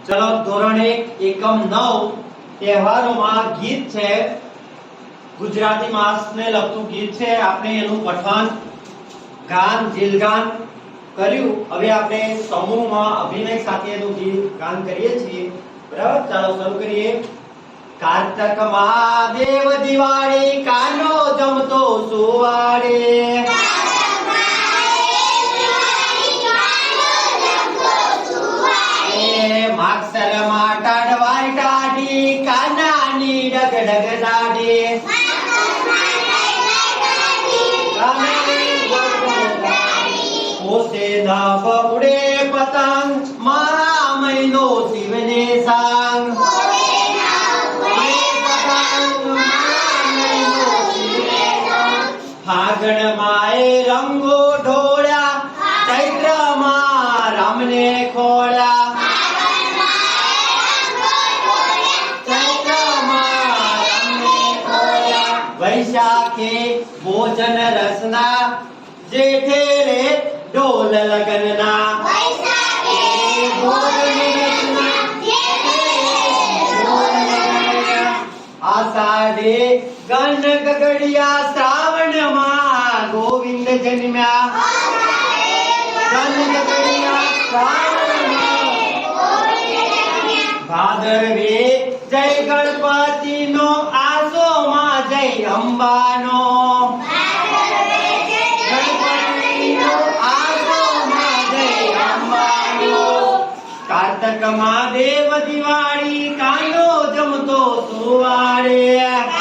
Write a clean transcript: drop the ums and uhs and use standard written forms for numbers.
ચલો ધોરણ 1 એકમ 9 તહેવારોમાં ગીત છે ગુજરાતી માસને લગતું ગીત છે આપણે એનું પઠન ગાન જીલગાન કર્યું હવે આપણે સમૂહમાં અભિનય સાથે એનું ગીત ગાન કરીએ છીએ બરાબર ચાલો શરૂ કરીએ કાર્તક મહાદેવ દિવાળી કાનો જમતો સુવાડે માક્ષર માટાડ વાટાડી કાનાની ડગડગ દાડે ઓસે ધાપ ઉડે પતંગ મારા મહિનો શિવને સાંગ ફાગણ માએ રંગો ઢોળ્યા ચૈત્રમાં રામને ખોળ્યા वैशाखे भोजन रसना जेठे रे ढोल लगनना वैशाखे भोजन रसना जेठे ढोल लगनना आषाढ़े गण गगड़िया श्रावण માં ગોવિંદ જન્મ્યા ગણ ગગड़िया શ્રાવણ માં ગોવિંદ જન્મ્યા ભાદરવે જય ગણપતિ નો આસો માં જય અંબાનો કાર્તક મહાદેવ દિવાળી કાનો જમતો સુવાડે